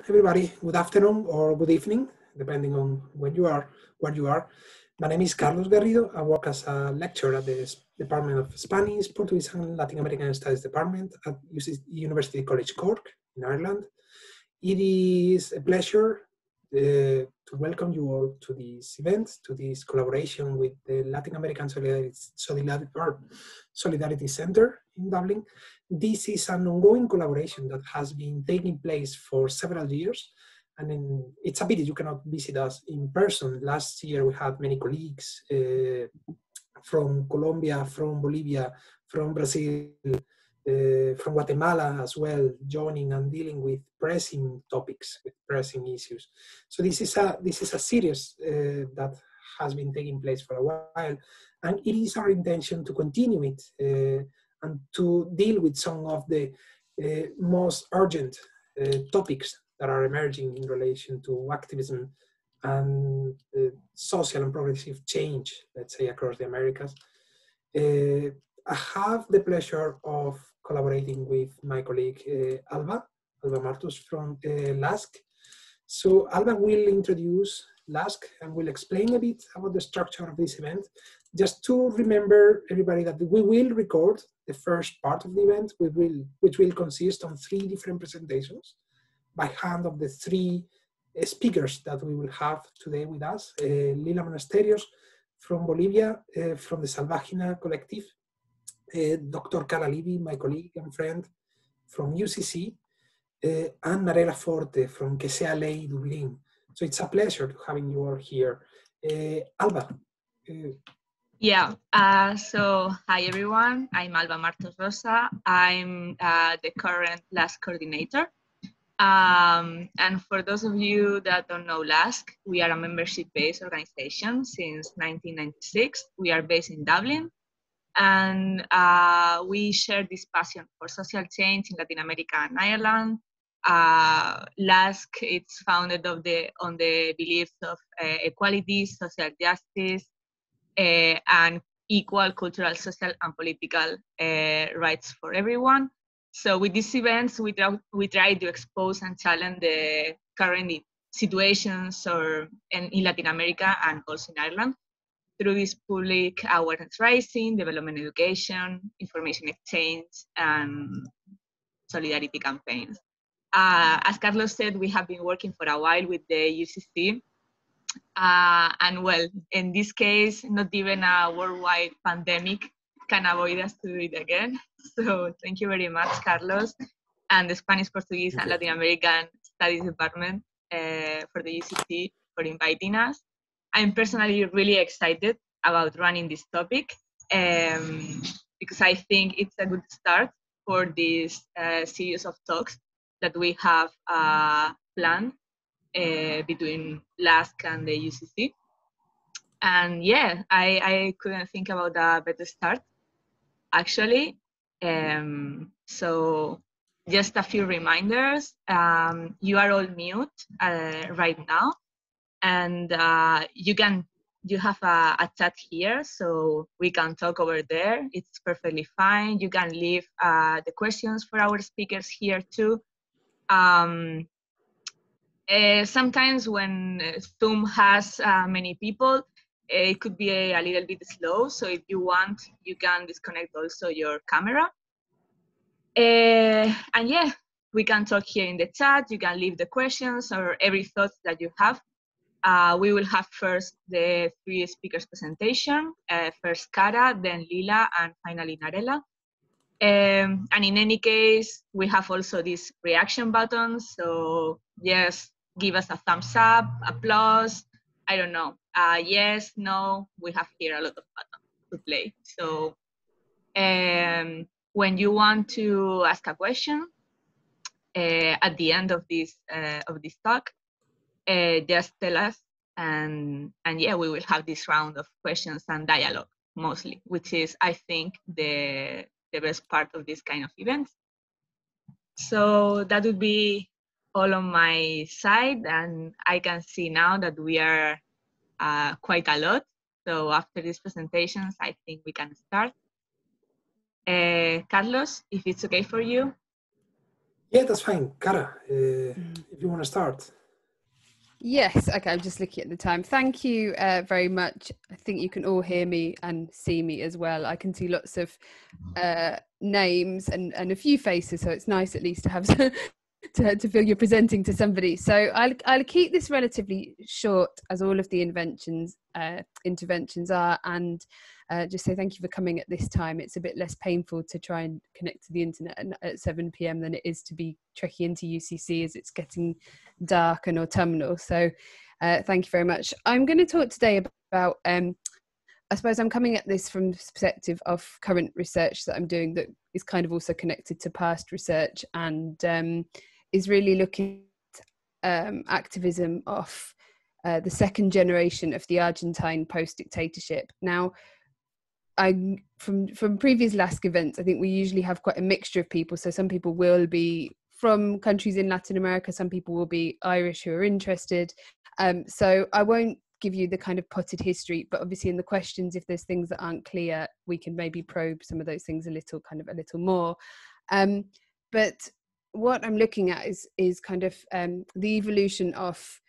everybody. Good afternoon or good evening, depending on when you are, where you are. My name is Carlos Garrido. I work as a lecturer at the Department of Spanish, Portuguese, and Latin American Studies Department at University College Cork in Ireland. It is a pleasure to welcome you all to this event, to this collaboration with the Latin American Solidarity Center in Dublin. This is an ongoing collaboration that has been taking place for several years, and it's a pity you cannot visit us in person. Last year we had many colleagues from Colombia, from Bolivia, from Brazil, from Guatemala as well, joining and dealing with pressing topics, with pressing issues. So this is a series that has been taking place for a while, and it is our intention to continue it and to deal with some of the most urgent topics that are emerging in relation to activism and social and progressive change, let's say, across the Americas. I have the pleasure of collaborating with my colleague Alba Martos from LASK. So Alba will introduce LASK and will explain a bit about the structure of this event. Just to remember everybody that we will record the first part of the event, which will consist on 3 different presentations by hand of the 3 speakers that we will have today with us. Lila Monasterios from Bolivia, from the Salvagina collective, Dr. Cara Levey, my colleague and friend from UCC, and Narella Forte from Que Sea Ley, Dublin. So it's a pleasure having you all here. Alba. Yeah, so hi everyone, I'm Alba Martos Rosa. I'm the current LASK coordinator. And for those of you that don't know LASK, we are a membership-based organization since 1996. We are based in Dublin, and we share this passion for social change in Latin America and Ireland. LASK, it's founded on the beliefs of equality, social justice, and equal cultural, social, and political rights for everyone. So with these events, we try to expose and challenge the current situations in Latin America and also in Ireland through this public awareness raising, development education, information exchange, and solidarity campaigns. As Carlos said, we have been working for a while with the UCC. And well, in this case, not even a worldwide pandemic can avoid us to do it again. So thank you very much, Carlos, and the Spanish, Portuguese, and Latin American Studies Department for the UCC for inviting us. I'm personally really excited about running this topic because I think it's a good start for this series of talks that we have planned between LASK and the UCC. And yeah, I couldn't think about a better start, actually. So just a few reminders. You are all mute right now, and you have a chat here, so we can talk over there. It's perfectly fine. You can leave the questions for our speakers here too. Sometimes when Zoom has many people, it could be a little bit slow. So if you want, you can disconnect also your camera. And yeah, we can talk here in the chat. You can leave the questions or every thought that you have. We will have first the 3 speakers presentation, first Cara, then Lila, and finally Narella. And in any case, we have also this reaction button. So yes, give us a thumbs up, applause, I don't know, yes, no, we have here a lot of buttons to play. So when you want to ask a question at the end of this talk, just tell us, and yeah, we will have this round of questions and dialogue mostly, which is, I think, the best part of this kind of events. So that would be all on my side, and I can see now that we are quite a lot. So after these presentations, I think we can start. Carlos, if it's okay for you. Yeah, that's fine. Cara, if you want to start. Yes, okay, I'm just looking at the time. Thank you very much. I think you can all hear me and see me as well. I can see lots of names and a few faces, so it's nice at least to have to feel you're presenting to somebody. So I'll keep this relatively short, as all of the interventions are, and just say thank you for coming at this time. It's a bit less painful to try and connect to the internet at 7 p.m. than it is to be trekking into UCC as it's getting dark and autumnal. So thank you very much. I'm going to talk today about I suppose I'm coming at this from the perspective of current research that I'm doing that is kind of also connected to past research, and is really looking at activism of the second generation of the Argentine post-dictatorship. Now, from previous LASK events, I think we usually have quite a mixture of people. So some people will be from countries in Latin America, some people will be Irish who are interested. So I won't give you the kind of potted history, but obviously in the questions, if there's things that aren't clear, we can maybe probe some of those things a little more. But what I'm looking at is kind of the evolution of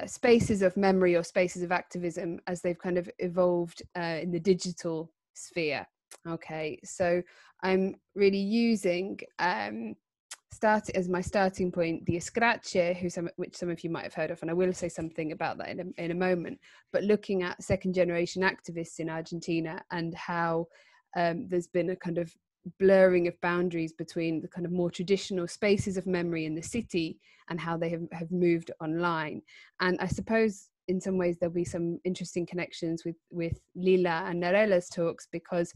spaces of memory or spaces of activism as they've kind of evolved in the digital sphere. Okay, so I'm really using as my starting point the Escrache, which some of you might have heard of, and I will say something about that in a moment, but looking at second generation activists in Argentina and how there's been a kind of blurring of boundaries between the kind of more traditional spaces of memory in the city and how they have moved online. And I suppose in some ways there'll be some interesting connections with Lila and Narella's talks, because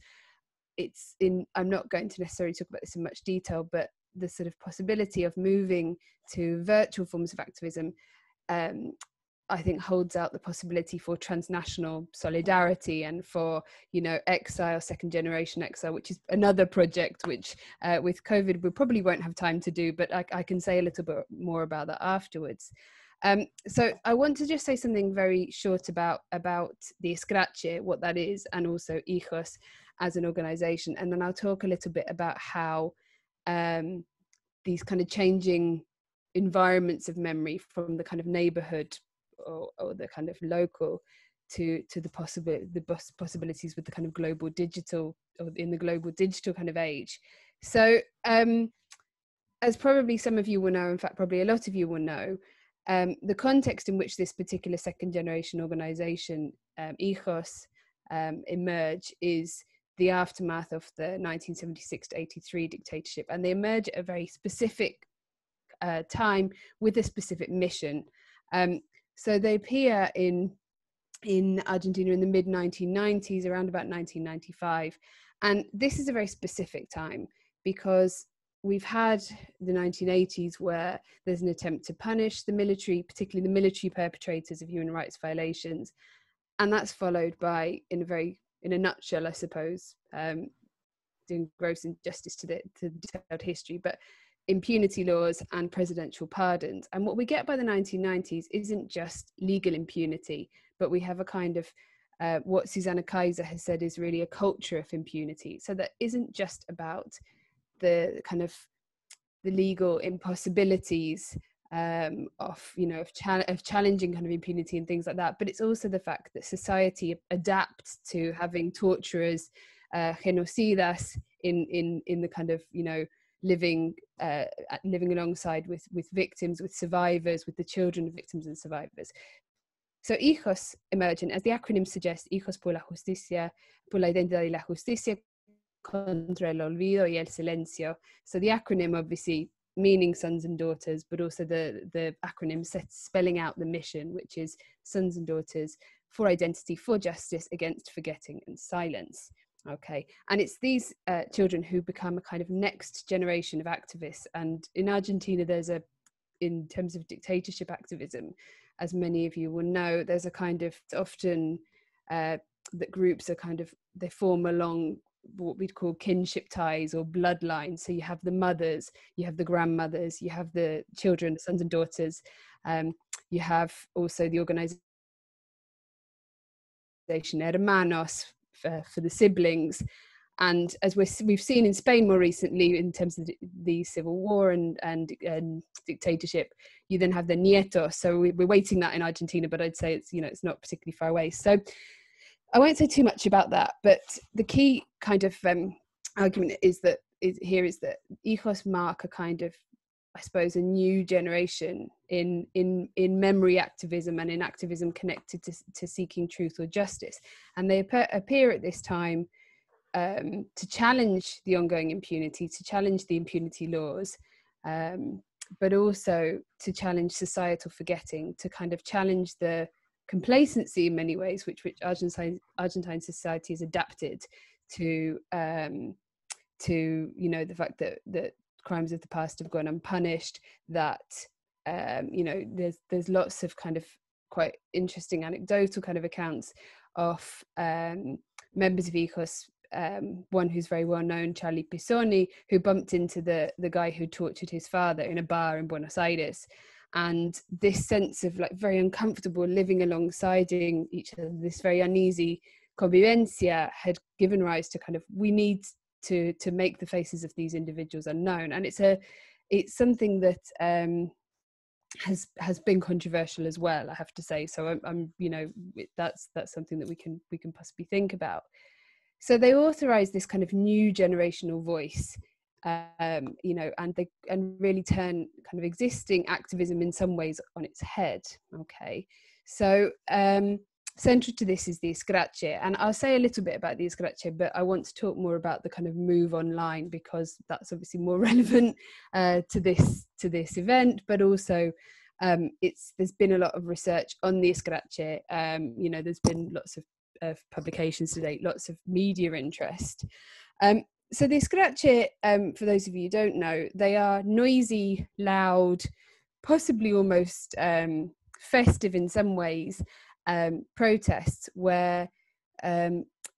I'm not going to necessarily talk about this in much detail, but the sort of possibility of moving to virtual forms of activism I think holds out the possibility for transnational solidarity and for, exile, second generation exile, which is another project which with COVID we probably won't have time to do, but I can say a little bit more about that afterwards. So I want to just say something very short about the Escrache, what that is, and also Hijos as an organization, and then I'll talk a little bit about how these kind of changing environments of memory from the kind of neighborhood or the kind of local to the possibilities with the kind of global digital, or in the global digital kind of age. So as probably some of you will know, in fact probably a lot of you will know, the context in which this particular second generation organization, Hijos, emerge is the aftermath of the 1976 to 83 dictatorship, and they emerge at a very specific time with a specific mission. So they appear in Argentina in the mid 1990s, around about 1995, and this is a very specific time because we've had the 1980s where there's an attempt to punish the military, particularly the military perpetrators of human rights violations, and that's followed by, in a nutshell, I suppose, doing gross injustice to the detailed history, but impunity laws and presidential pardons. And what we get by the 1990s isn't just legal impunity, but we have a kind of what Susanna Kaiser has said is really a culture of impunity. So that isn't just about the kind of the legal impossibilities of challenging kind of impunity and things like that, but it's also the fact that society adapts to having torturers, genocidas in the kind of living alongside with victims, with survivors, with the children of victims and survivors. So Hijos emergent, as the acronym suggests, Hijos por la Justicia, por la Identidad y la Justicia, contra el olvido y el silencio. So the acronym obviously meaning sons and daughters, but also the acronym spelling out the mission, which is sons and daughters for identity, for justice, against forgetting and silence. Okay, and it's these children who become a kind of next generation of activists. And in Argentina, in terms of dictatorship activism, as many of you will know, there's a kind of, often that groups are they form along what we'd call kinship ties or bloodlines. So you have the mothers, you have the grandmothers, you have the children, sons and daughters, you have also the organization Hermanos, for the siblings, And as we've seen in Spain more recently, in terms of the civil war and dictatorship, you then have the nietos. So we're waiting that in Argentina, but I'd say it's, it's not particularly far away. So I won't say too much about that, but the key kind of argument is that hijos mark a kind of, I suppose, a new generation in memory activism and in activism connected to seeking truth or justice. And they appear at this time to challenge the ongoing impunity, to challenge the impunity laws, but also to challenge societal forgetting, to kind of challenge the complacency in many ways, which Argentine society has adapted to the fact that crimes of the past have gone unpunished, that there's lots of kind of quite interesting anecdotal kind of accounts of members of hijos, one who's very well known, Charlie Pisoni, who bumped into the guy who tortured his father in a bar in Buenos Aires. And this sense of like very uncomfortable living alongside each other, this very uneasy convivencia, had given rise to kind of, we need to make the faces of these individuals unknown. And it's something that has been controversial as well, I have to say. So I'm that's something that we can possibly think about. So they authorize this kind of new generational voice, and really turn kind of existing activism in some ways on its head. Okay, so central to this is the Escrache, and I'll say a little bit about the Escrache, but I want to talk more about the kind of move online, because that's obviously more relevant to this event, but also there's been a lot of research on the Escrache. There's been lots of publications to date, lots of media interest. So the Escrache, for those of you who don't know, they are noisy, loud, possibly almost festive in some ways, protests where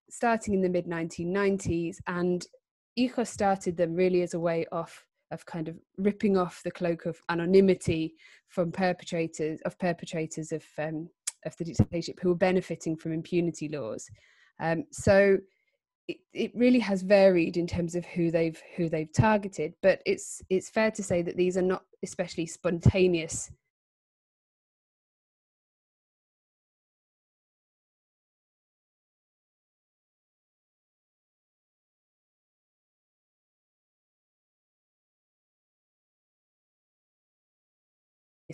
starting in the mid-1990s, and hijos started them really as a way of kind of ripping off the cloak of anonymity from perpetrators of the dictatorship who were benefiting from impunity laws. So it really has varied in terms of who they've targeted, but it's fair to say that these are not especially spontaneous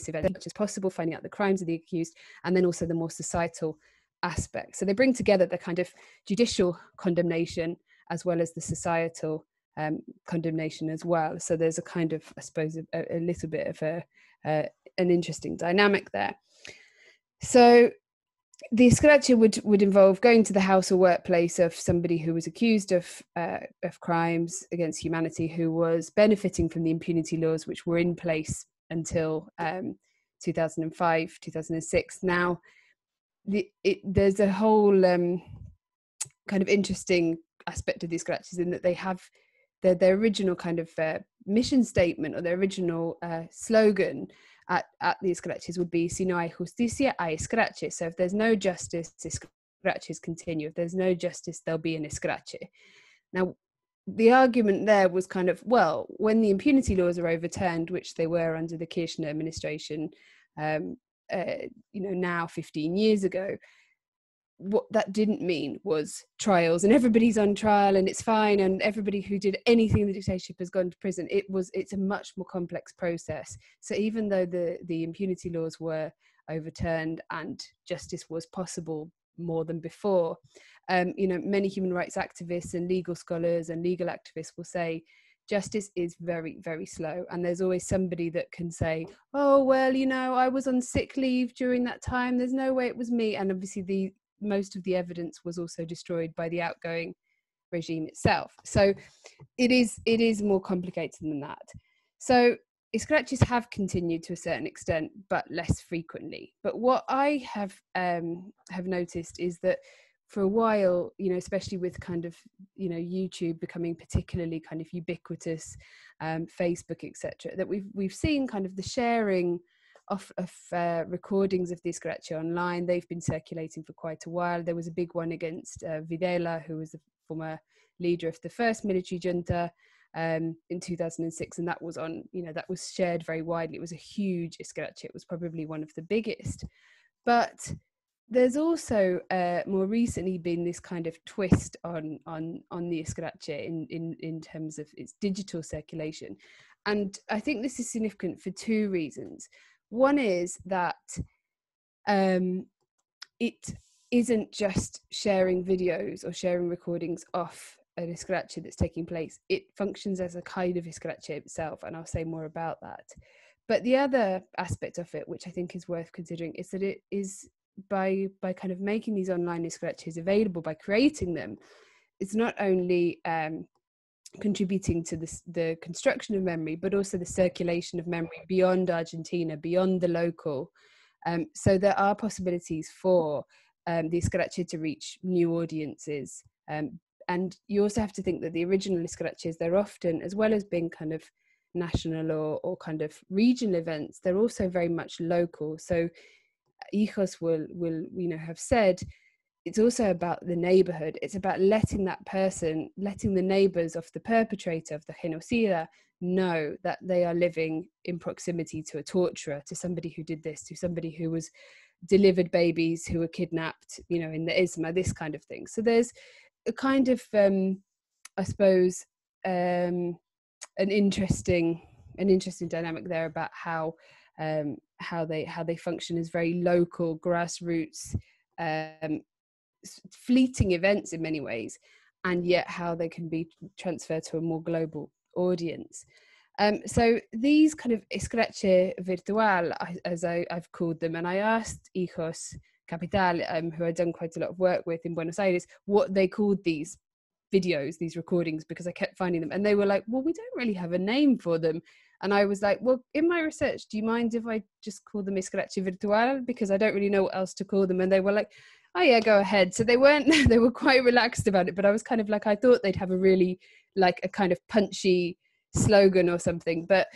events as much as possible, finding out the crimes of the accused, and then also the more societal aspects. So they bring together the kind of judicial condemnation as well as the societal condemnation as well. So there's a kind of, I suppose, a little bit of an interesting dynamic there. So the Escrache would involve going to the house or workplace of somebody who was accused of crimes against humanity, who was benefiting from the impunity laws which were in place until 2005, 2006. Now, there's a whole kind of interesting aspect of these Escraches in that they have their original kind of mission statement, or their original slogan at the Escraches would be "Si no hay justicia, hay Escrache." So if there's no justice, Escraches continue. If there's no justice, there'll be an Escrache. Now, the argument there was kind of, well, when the impunity laws are overturned, which they were under the Kirchner administration, now 15 years ago, what that didn't mean was trials and everybody's on trial and it's fine and everybody who did anything in the dictatorship has gone to prison. It's a much more complex process. So even though the impunity laws were overturned and justice was possible more than before, many human rights activists and legal scholars and legal activists will say justice is very, very slow, and there's always somebody that can say, oh well, I was on sick leave during that time, there's no way it was me. And obviously most of the evidence was also destroyed by the outgoing regime itself. So it is more complicated than that. So Escraches have continued to a certain extent, but less frequently. But what I have noticed is that for a while, especially with kind of, YouTube becoming particularly kind of ubiquitous, Facebook, etc., that we've seen kind of the sharing of recordings of the Escrache online. They've been circulating for quite a while. There was a big one against Videla, who was the former leader of the first military junta in 2006, and that was on, that was shared very widely. It was a huge escrache. It was probably one of the biggest. But there's also more recently been this kind of twist on the escrache in terms of its digital circulation. And I think this is significant for two reasons. One is that it isn't just sharing videos or sharing recordings off an escrache that's taking place. It functions as a kind of escrache itself, and I'll say more about that. But the other aspect of it, which I think is worth considering, is that it is by kind of making these online escraches available, by creating them, it's not only contributing to the construction of memory, but also the circulation of memory beyond Argentina, beyond the local. So there are possibilities for the escrache to reach new audiences. And you also have to think that the original escraches, they're often, as well as being kind of national or kind of regional events, they're also very much local. So Hijos will have said, it's also about the neighborhood. It's about letting that person, letting the neighbors of the perpetrator of the genocida know that they are living in proximity to a torturer, to somebody who did this, to somebody who was delivered babies who were kidnapped, in the ISMA, this kind of thing. So there's a kind of, I suppose, an interesting dynamic there about how they function as very local, grassroots, fleeting events in many ways, and yet how they can be transferred to a more global audience. So these kind of escrache virtual, as I've called them, and I asked Hijos Capital, who I'd done quite a lot of work with in Buenos Aires, what they called these videos, these recordings, because I kept finding them, and they were like, well, we don't really have a name for them. And I was like, well, in my research, do you mind if I just call them escrache virtual, because I don't really know what else to call them? And they were like, oh yeah, go ahead. So they were quite relaxed about it, but I was kind of like, I thought they'd have a really, like, a kind of punchy slogan or something, but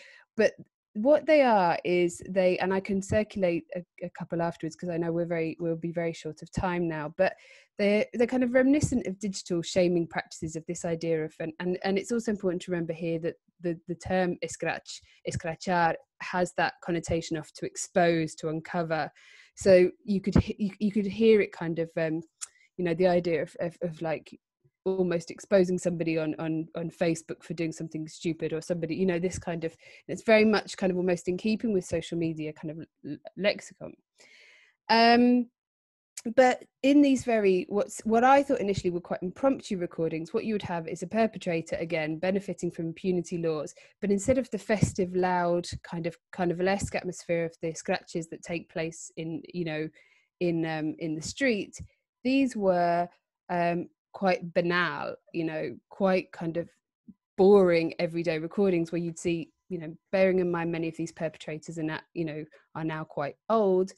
what they are is and I can circulate a couple afterwards, because I know we'll be very short of time now, but they're kind of reminiscent of digital shaming practices, of this idea of, and it's also important to remember here that the term escrachar has that connotation of to expose, to uncover. So you could hear it kind of, the idea of like almost exposing somebody on Facebook for doing something stupid, or somebody, this kind of, it's very much kind of almost in keeping with social media kind of lexicon. But in these what I thought initially were quite impromptu recordings, what you would have is a perpetrator, again, benefiting from impunity laws, but instead of the festive, loud, kind of carnivalesque atmosphere of the scratches that take place in the street, these were quite banal, quite kind of boring everyday recordings, where you'd see, bearing in mind many of these perpetrators are now quite old,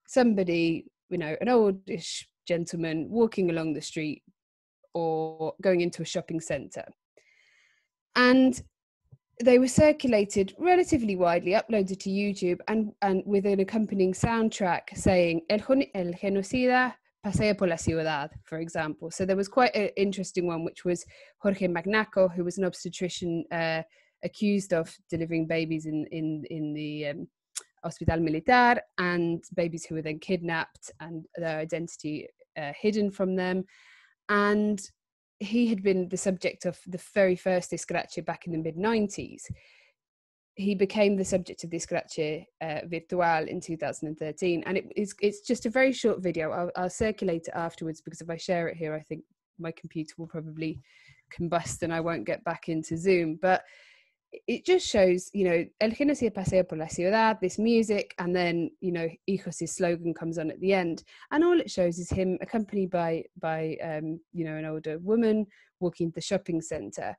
somebody, an oldish gentleman walking along the street or going into a shopping centre. And they were circulated relatively widely, uploaded to YouTube, and with an accompanying soundtrack saying El genocida pasea por la ciudad, for example. So there was quite an interesting one, which was Jorge Magnaco, who was an obstetrician accused of delivering babies in the Hospital Militar, and babies who were then kidnapped and their identity hidden from them. And he had been the subject of the very first escrache back in the mid-90s. He became the subject of the escrache virtual in 2013. And it's just a very short video. I'll circulate it afterwards, because if I share it here, I think my computer will probably combust and I won't get back into Zoom. But it just shows, El genocida pasea por la ciudad, this music, and then, Hijos' slogan comes on at the end. And all it shows is him accompanied by an older woman walking the shopping centre.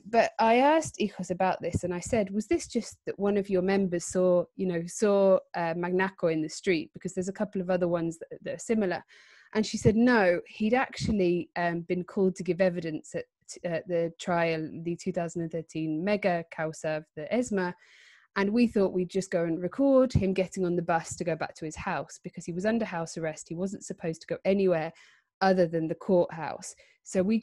But I asked Hijos about this, and I said, was this just that one of your members saw Magnaco in the street? Because there's a couple of other ones that are similar. And she said, no, he'd actually been called to give evidence at the trial, the 2013 mega causa of the ESMA, and we thought we'd just go and record him getting on the bus to go back to his house, because he was under house arrest. He wasn't supposed to go anywhere other than the courthouse. So we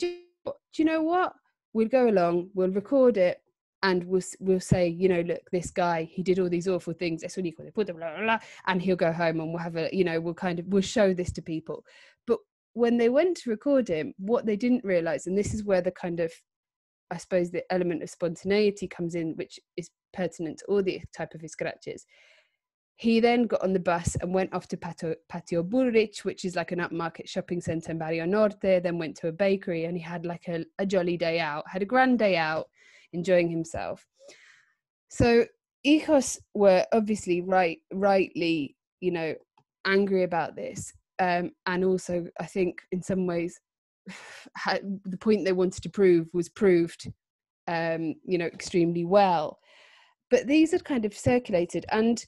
do you know what? We'll go along, we'll record it, and we'll say, you know, look, this guy, he did all these awful things, and he'll go home, and we'll have a, you know, we'll show this to people. But when they went to record him, what they didn't realize, and this is where the kind of, I suppose, the element of spontaneity comes in, which is pertinent to all the type of escraches. He then got on the bus and went off to Patio Burrich, which is like an upmarket shopping centre in Barrio Norte, then went to a bakery, and he had like a jolly day out, had a grand day out, enjoying himself. So hijos were obviously rightly, you know, angry about this. And also, I think in some ways, the point they wanted to prove was proved, you know, extremely well. But these had kind of circulated, and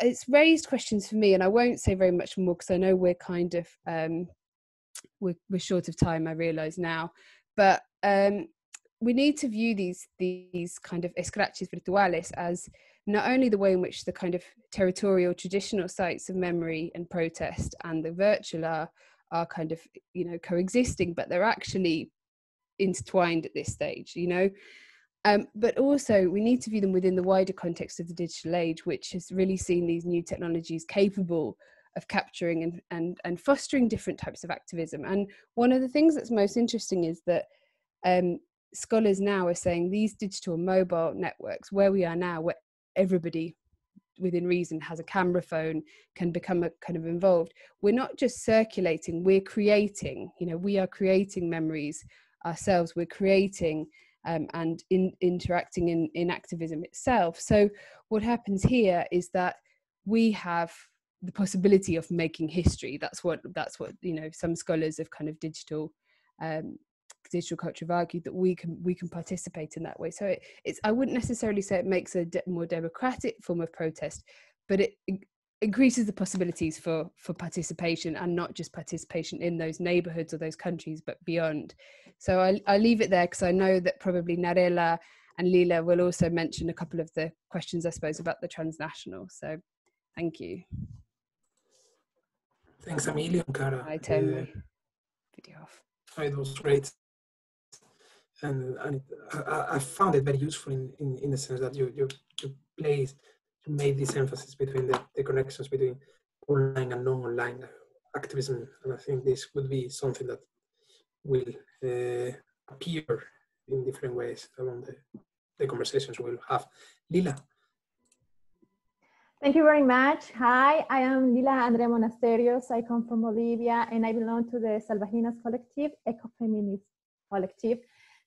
it's raised questions for me, and I won't say very much more because I know we're kind of we're short of time, I realise now, but we need to view these kind of escraches virtuales as not only the way in which the kind of territorial traditional sites of memory and protest and the virtual are kind of, you know, coexisting, but they're actually intertwined at this stage, you know. But also we need to view them within the wider context of the digital age, which has really seen these new technologies capable of capturing and fostering different types of activism. And one of the things that's most interesting is that scholars now are saying these digital mobile networks, where we are now, where everybody within reason has a camera phone, can become a kind of involved, we're not just circulating, we're creating, you know, we are creating memories ourselves, we're creating and interacting in activism itself. So what happens here is that we have the possibility of making history. That's what you know, some scholars of kind of digital culture have argued, that we can participate in that way. So it's I wouldn't necessarily say it makes a more democratic form of protest, but it increases the possibilities for participation, and not just participation in those neighborhoods or those countries, but beyond. So I leave it there, because I know that probably Narella and Lila will also mention a couple of the questions, I suppose, about the transnational. So thank you. Thanks a million, Cara. I turn my video off. It was great. And I found it very useful in the sense that you made this emphasis between the connections between online and non-online activism, and I think this would be something that will appear in different ways along the conversations we'll have. Lila. Thank you very much. Hi, I am Lila Monasterios. I come from Bolivia, and I belong to the Salvagina collective, ecofeminist collective.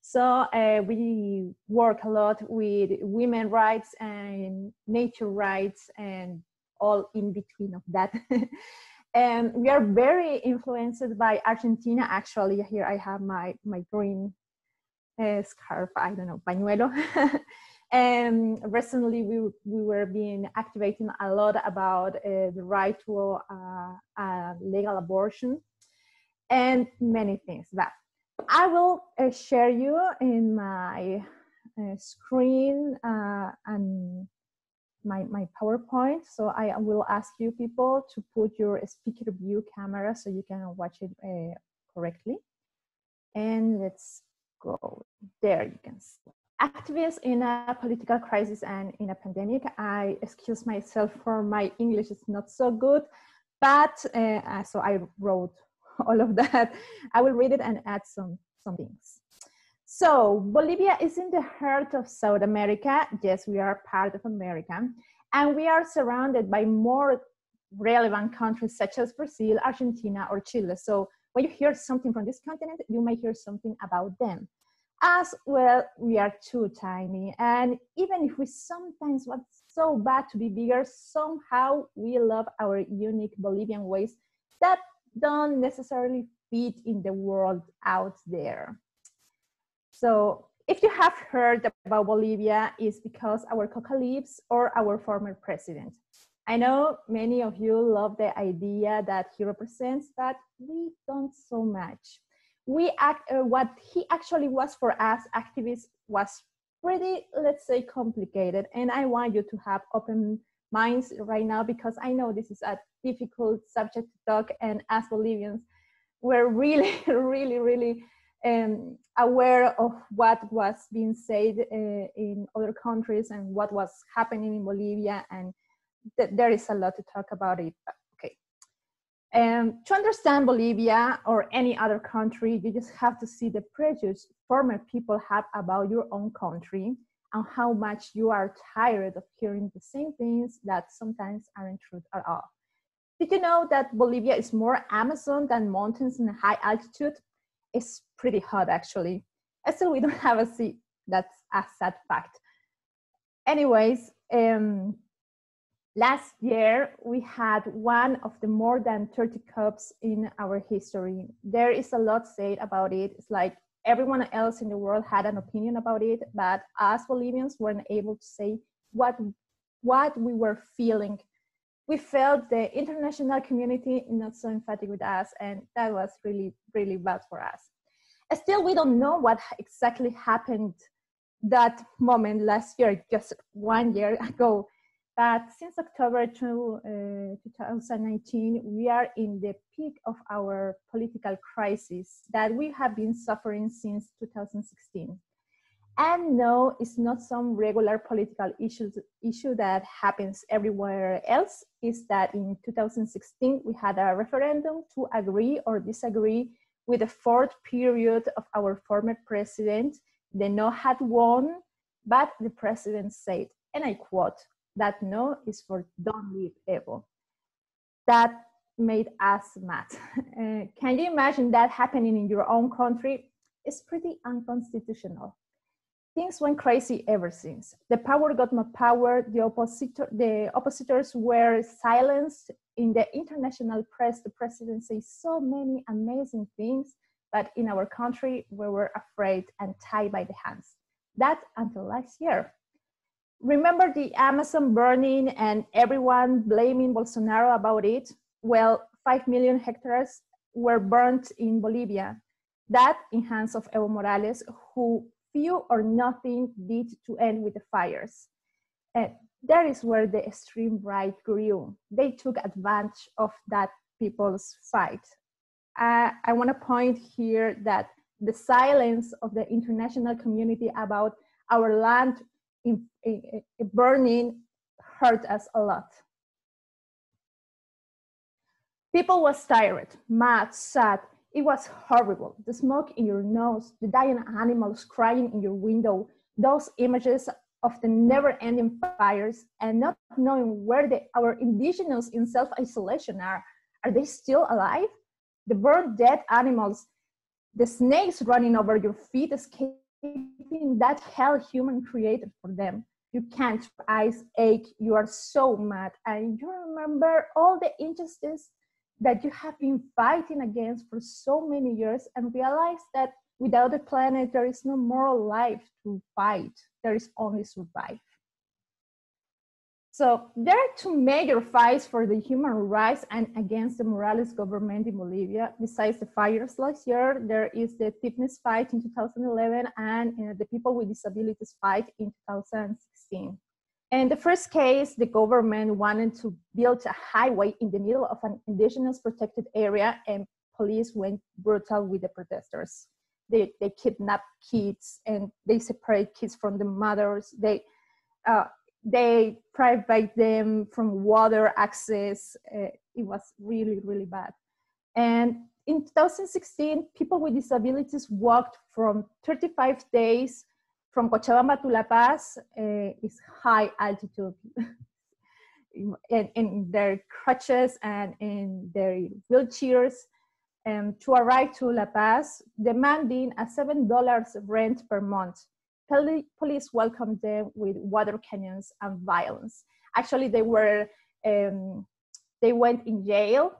So we work a lot with women's rights and nature rights and all in between of that. And we are very influenced by Argentina. Actually, here I have my green scarf, I don't know, pañuelo. And recently we were being activating a lot about the right to legal abortion and many things. That I will share you in my screen and my PowerPoint. So I will ask you people to put your speaker view camera so you can watch it correctly. And let's go. There you can see. Activists in a political crisis and in a pandemic. I excuse myself for my English is not so good, but so I wrote all of that. I will read it and add some things. So Bolivia is in the heart of South America. Yes, we are part of America, and we are surrounded by more relevant countries such as Brazil, Argentina, or Chile. So when you hear something from this continent, you may hear something about them. As well, we are too tiny, and even if we sometimes want so bad to be bigger, somehow we love our unique Bolivian ways that don't necessarily fit in the world out there. So if you have heard about Bolivia, it's because our coca leaves or our former president. I know many of you love the idea that he represents, but we don't so much. What he actually was for us activists was pretty, let's say, complicated. And I want you to have open minds right now, because I know this is a difficult subject to talk. And as Bolivians, we're really, really, really aware of what was being said in other countries and what was happening in Bolivia, and there is a lot to talk about it. Okay. To understand Bolivia or any other country, you just have to see the prejudice former people have about your own country and how much you are tired of hearing the same things that sometimes aren't true at all. Did you know that Bolivia is more Amazon than mountains in high altitude? It's pretty hot, actually. Still, we don't have a sea. That's a sad fact. Anyways, last year, we had one of the more than 30 COPs in our history. There is a lot said about it. It's like everyone else in the world had an opinion about it, but us Bolivians weren't able to say what we were feeling. We felt the international community not so emphatic with us, and that was really, really bad for us. Still, we don't know what exactly happened that moment last year, just 1 year ago. But since October 2019, we are in the peak of our political crisis that we have been suffering since 2016. And no, it's not some regular political issue that happens everywhere else. Is that in 2016, we had a referendum to agree or disagree with the fourth period of our former president. The no had won, but the president said, and I quote, that no is for don't leave Evo. That made us mad. Can you imagine that happening in your own country? It's pretty unconstitutional. Things went crazy ever since. The power got more power, the oppositors were silenced. In the international press, the president says so many amazing things, but in our country, we were afraid and tied by the hands. That until last year. Remember the Amazon burning and everyone blaming Bolsonaro about it? Well, 5 million hectares were burnt in Bolivia. That in hands of Evo Morales, who few or nothing did to end with the fires. That is where the extreme right grew. They took advantage of that people's fight. I want to point here that the silence of the international community about our land in burning hurt us a lot. People was tired, mad, sad. It was horrible. The smoke in your nose, the dying animals crying in your window, those images of the never-ending fires, and not knowing where our indigenous in self-isolation are. Are they still alive? The burnt dead animals, the snakes running over your feet, escaping that hell human created for them. You can't, your eyes ache, you are so mad, and you remember all the injustice that you have been fighting against for so many years, and realize that without the planet, there is no moral life to fight. There is only survive. So there are two major fights for the human rights and against the Morales government in Bolivia. Besides the fires last year, there is the fitness fight in 2011 and the people with disabilities fight in 2016. In the first case, the government wanted to build a highway in the middle of an indigenous protected area, and police went brutal with the protesters. They kidnap kids and they separate kids from the mothers. They private them from water access. It was really, really bad. And in 2016, people with disabilities walked from 35 days from Cochabamba to La Paz. Is high altitude in their crutches and in their wheelchairs to arrive to La Paz, demanding a $7 rent per month. Police welcomed them with water cannons and violence. Actually, they went in jail.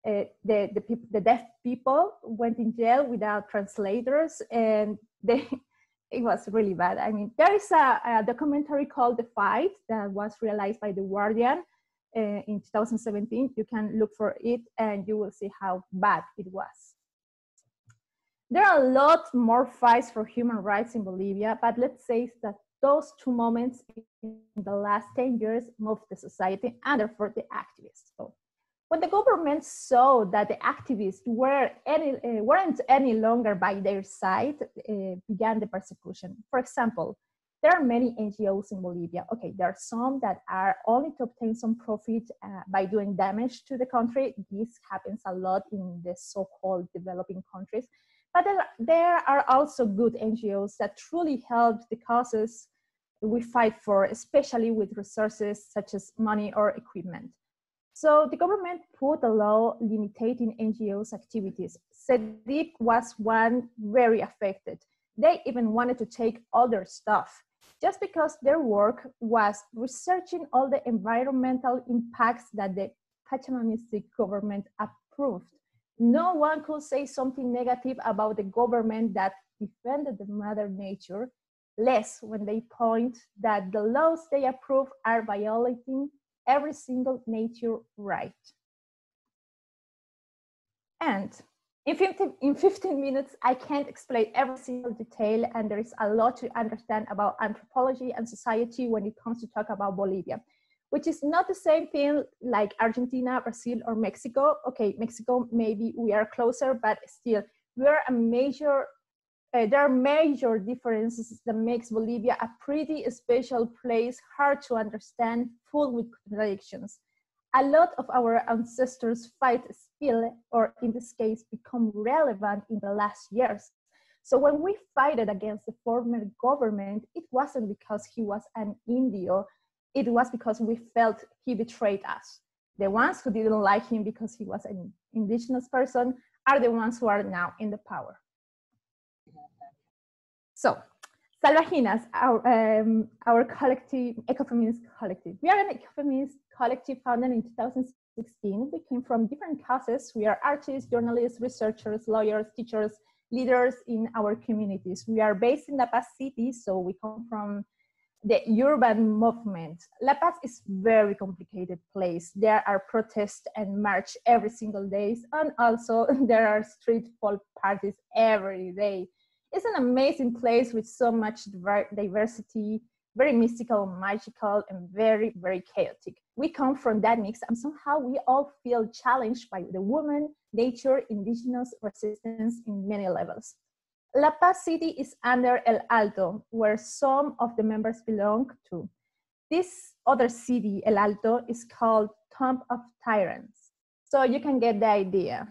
The deaf people went in jail without translators, and it was really bad. I mean, there is a documentary called The Fight that was realized by The Guardian in 2017. You can look for it and you will see how bad it was. There are a lot more fights for human rights in Bolivia, but let's say that those two moments in the last 10 years moved the society and therefore the activists. So When the government saw that the activists weren't any longer by their side, began the persecution. For example, there are many NGOs in Bolivia. Okay, there are some that are only to obtain some profit by doing damage to the country. This happens a lot in the so-called developing countries. But there are also good NGOs that truly help the causes we fight for, especially with resources such as money or equipment. So the government put a law limiting NGOs' activities. CEDIP was one very affected. They even wanted to take all their stuff, just because their work was researching all the environmental impacts that the Pachamanistic government approved. No one could say something negative about the government that defended the Mother Nature, less when they point that the laws they approve are violating every single nature right. And in 15 minutes, I can't explain every single detail, and there is a lot to understand about anthropology and society when it comes to talk about Bolivia, which is not the same thing like Argentina, Brazil, or Mexico. Okay, Mexico, maybe we are closer, but still, there are major differences that makes Bolivia a pretty special place, hard to understand, full with contradictions. A lot of our ancestors' fight still, or in this case, become relevant in the last years. So when we fight against the former government, it wasn't because he was an Indio, it was because we felt he betrayed us. The ones who didn't like him because he was an indigenous person are the ones who are now in the power. So, Salvaginas, our collective, ecofeminist collective. We are an ecofeminist collective founded in 2016. We came from different causes. We are artists, journalists, researchers, lawyers, teachers, leaders in our communities. We are based in La Paz City, so we come from the urban movement. La Paz is a very complicated place. There are protests and march every single day, and also there are street folk parties every day. It's an amazing place with so much diversity, very mystical, magical, and very, very chaotic. We come from that mix, and somehow we all feel challenged by the woman, nature, indigenous resistance in many levels. La Paz City is under El Alto, where some of the members belong to. This other city, El Alto, is called Tomb of Tyrants. So you can get the idea.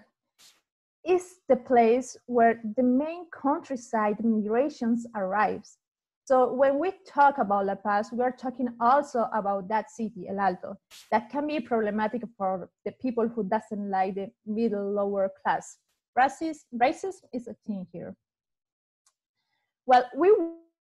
It's the place where the main countryside migrations arrives. So when we talk about La Paz, we're talking also about that city, El Alto, that can be problematic for the people who doesn't like the middle, lower class. Racism is a thing here. Well, we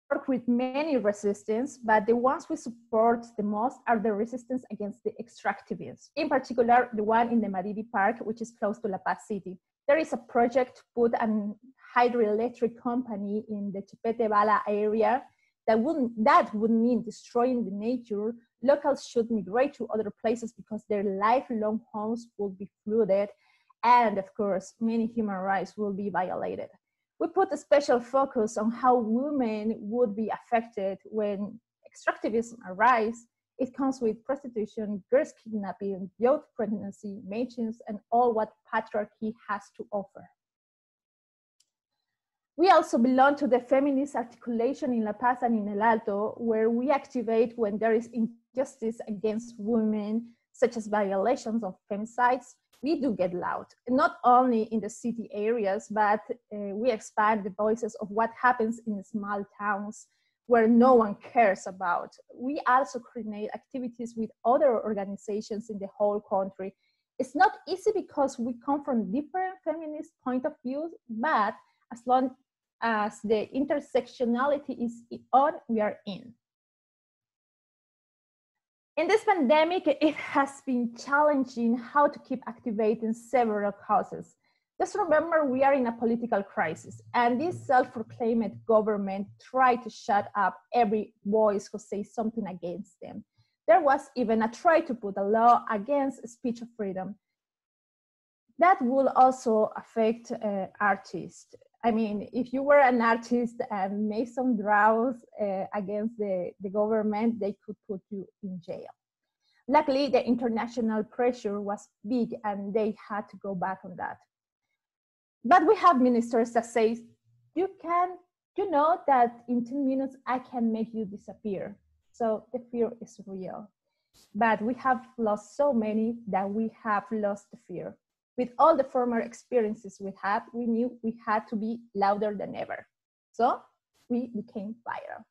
work with many resistance, but the ones we support the most are the resistance against the extractivists. In particular, the one in the Maribi Park, which is close to La Paz City. There is a project to put an hydroelectric company in the Chepete Bala area that would mean destroying the nature. Locals should migrate to other places because their lifelong homes will be flooded, and of course, many human rights will be violated. We put a special focus on how women would be affected when extractivism arises. It comes with prostitution, girls kidnapping, youth pregnancy, maidens, and all what patriarchy has to offer. We also belong to the feminist articulation in La Paz and in El Alto, where we activate when there is injustice against women, such as violations of femicides. We do get loud, not only in the city areas, but we expand the voices of what happens in the small towns where no one cares about. We also coordinate activities with other organizations in the whole country. It's not easy because we come from different feminist point of views, but as long as the intersectionality is on, we are in. In this pandemic, it has been challenging how to keep activating several causes. Just remember, we are in a political crisis, and this self-proclaimed government tried to shut up every voice who says something against them. There was even a try to put a law against speech freedom. That will also affect artists. I mean, if you were an artist and made some draws against the government, they could put you in jail. luckily, the international pressure was big and they had to go back on that. But we have ministers that say, you know that in 10 minutes I can make you disappear. So the fear is real. But we have lost so many that we have lost the fear. With all the former experiences we had, we knew we had to be louder than ever. So we became viral.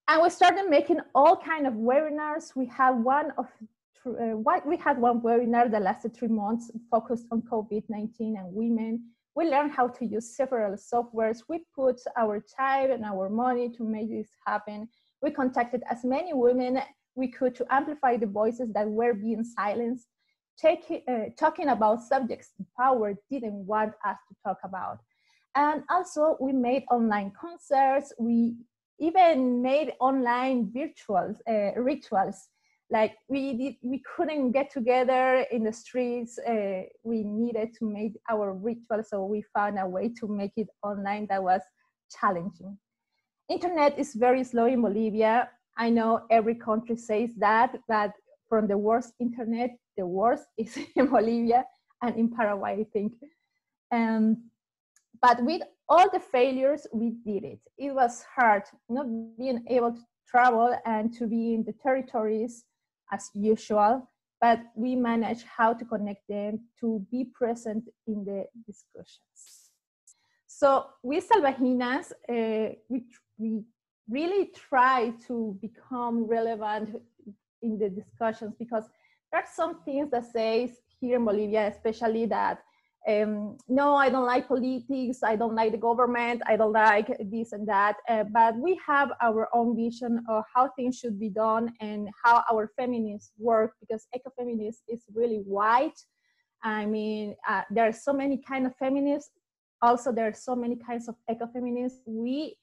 And we started making all kinds of webinars. We had one webinar that lasted 3 months, focused on COVID-19 and women. We learned how to use several softwares. We put our time and our money to make this happen. We contacted as many women we could to amplify the voices that were being silenced, talking about subjects the power didn't want us to talk about. And also we made online concerts. We even made online rituals. Like we couldn't get together in the streets. We needed to make our ritual, so we found a way to make it online that was challenging. Internet is very slow in Bolivia. I know every country says that, but from the worst internet, the worst is in Bolivia and in Paraguay, I think. But with all the failures, we did it. It was hard not being able to travel and to be in the territories as usual, but we managed how to connect them to be present in the discussions. So with Salvaginas, we really try to become relevant in the discussions, because there are some things that says here in Bolivia, especially that no, I don't like politics, I don't like the government, I don't like this and that, but we have our own vision of how things should be done and how our feminists work, because ecofeminism is really wide. I mean, there are so many kinds of feminists. Also, there are so many kinds of ecofeminists. We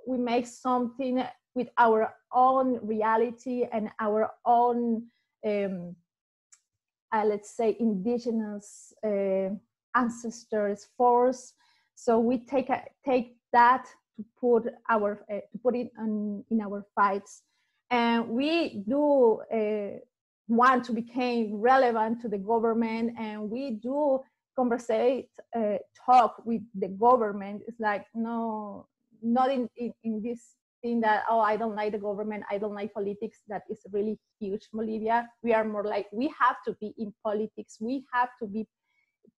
make something with our own reality and our own let's say indigenous ancestors force. So we take that to put it in our fights, and we do want to become relevant to the government, and we do talk with the government. It's like, no, not in this thing that, oh, I don't like the government, I don't like politics. That is really huge in Bolivia. We are more like, we have to be in politics. We have to be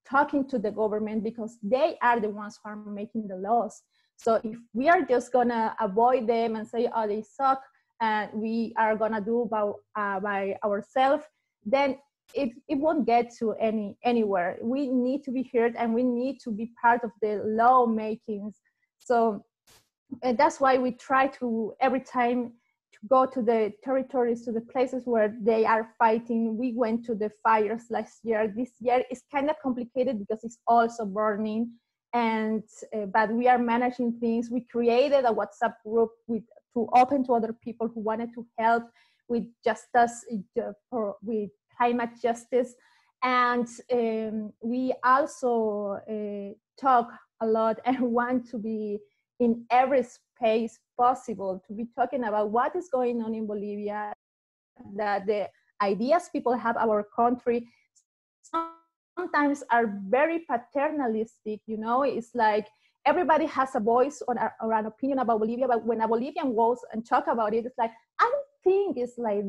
talking to the government, because they are the ones who are making the laws. So if we are just gonna avoid them and say, oh, they suck, and we are gonna do by ourselves, then it won't get to anywhere. We need to be heard, and we need to be part of the law makings. So that's why we try to, every time, to go to the territories, to the places where they are fighting. We went to the fires last year. This year is kind of complicated because it's also burning, and but we are managing things. We created a WhatsApp group to open to other people who wanted to help with justice, with climate justice. And we also talk a lot and want to be in every space possible, to be talking about what is going on in Bolivia, that the ideas people have our country sometimes are very paternalistic. You know, it's like everybody has a voice or an opinion about Bolivia, but when a Bolivian goes and talk about it, it's like, I don't think it's like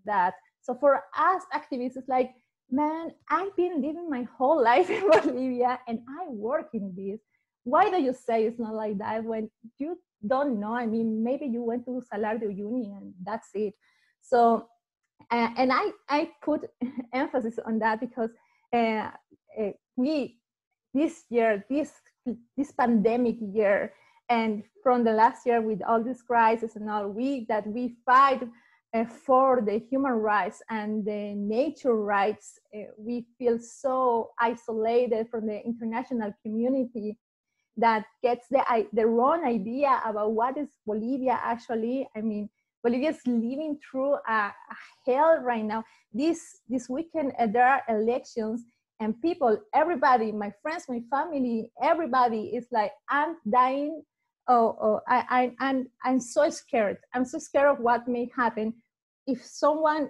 that. So for us activists, it's like, man, I've been living my whole life in Bolivia and I work in this. Why do you say it's not like that when you don't know? I mean, maybe you went to Salar de Uyuni and that's it. So, and I put emphasis on that because this year, this pandemic year, and from the last year with all this crisis and all, we fight for the human rights and the nature rights. We feel so isolated from the international community that gets the wrong idea about what is Bolivia actually. I mean, Bolivia is living through a hell right now. This weekend there are elections, and people, everybody, my friends, my family, everybody is like, I'm dying I'm so scared. I'm so scared of what may happen if some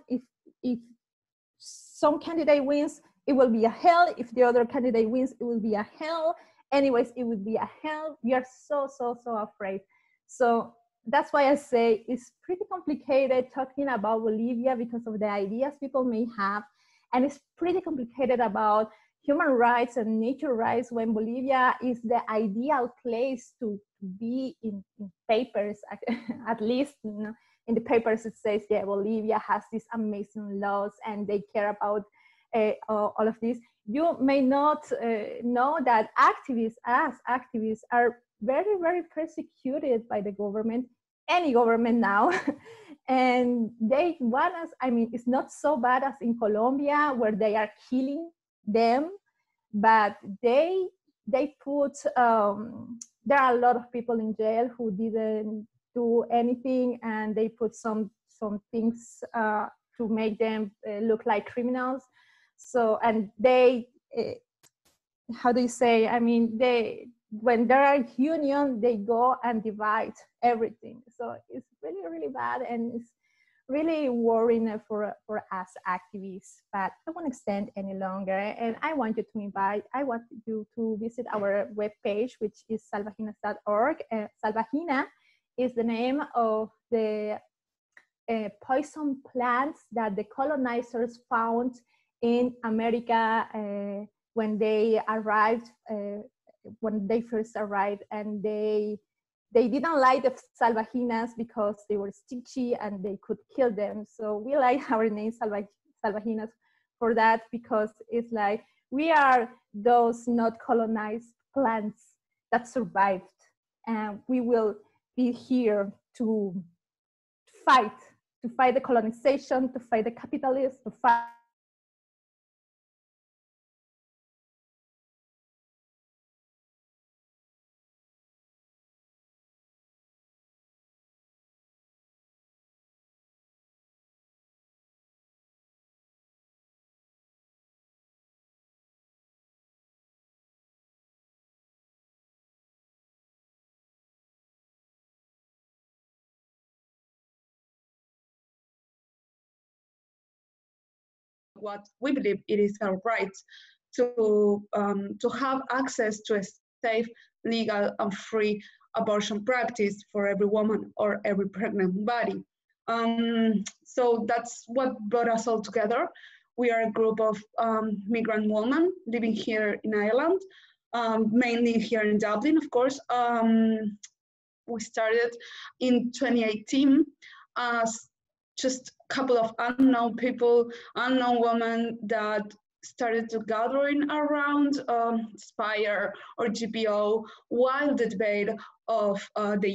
candidate wins, it will be a hell. If the other candidate wins, it will be a hell. Anyways, it will be a hell. We are so afraid. So that's why I say it's pretty complicated talking about Bolivia because of the ideas people may have. And it's pretty complicated about human rights and nature rights when Bolivia is the ideal place to be in papers, at least, you know, in the papers it says, yeah, Bolivia has these amazing laws and they care about all of this. You may not know that activists are very, very persecuted by the government, any government now. And they want us, I mean, it's not so bad as in Colombia where they are killing them, but they put, there are a lot of people in jail who didn't do anything, and they put some things to make them look like criminals. So, and they, how do you say, I mean, when there are union, they go and divide everything. So it's really, really bad, and it's really worrying for us activists. But I won't extend any longer, and I want you to visit our webpage, which is salvaginas.org. Salvagina is the name of the poison plants that the colonizers found in America when they arrived, when they first arrived, and they didn't like the salvaginas because they were sticky and they could kill them. So we like our name salvaginas for that, because it's like we are those not colonized plants that survived, and we will be here to fight the colonization, to fight the capitalists, to fight what we believe it is our right to have access to a safe, legal, and free abortion practice for every woman or every pregnant body. So that's what brought us all together. We are a group of migrant women living here in Ireland, mainly here in Dublin, of course. We started in 2018 as just a couple of unknown people, unknown women that started to gathering around Spire or GPO while the debate of the